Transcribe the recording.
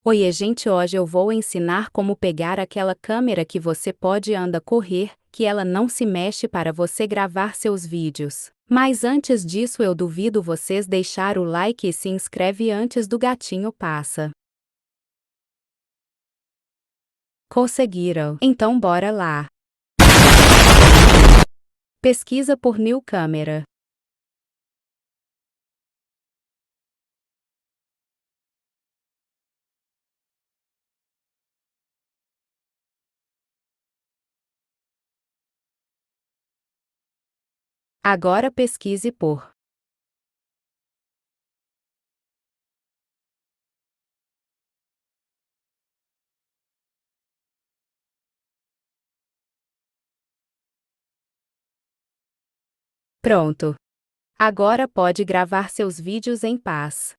Oiê, gente, hoje eu vou ensinar como pegar aquela câmera que você pode anda correr, que ela não se mexe para você gravar seus vídeos. Mas antes disso eu duvido vocês deixar o like e se inscreve antes do gatinho passa. Conseguiram? Então bora lá. Pesquisa por New Camera. Agora pesquise por. Pronto. Agora pode gravar seus vídeos em paz.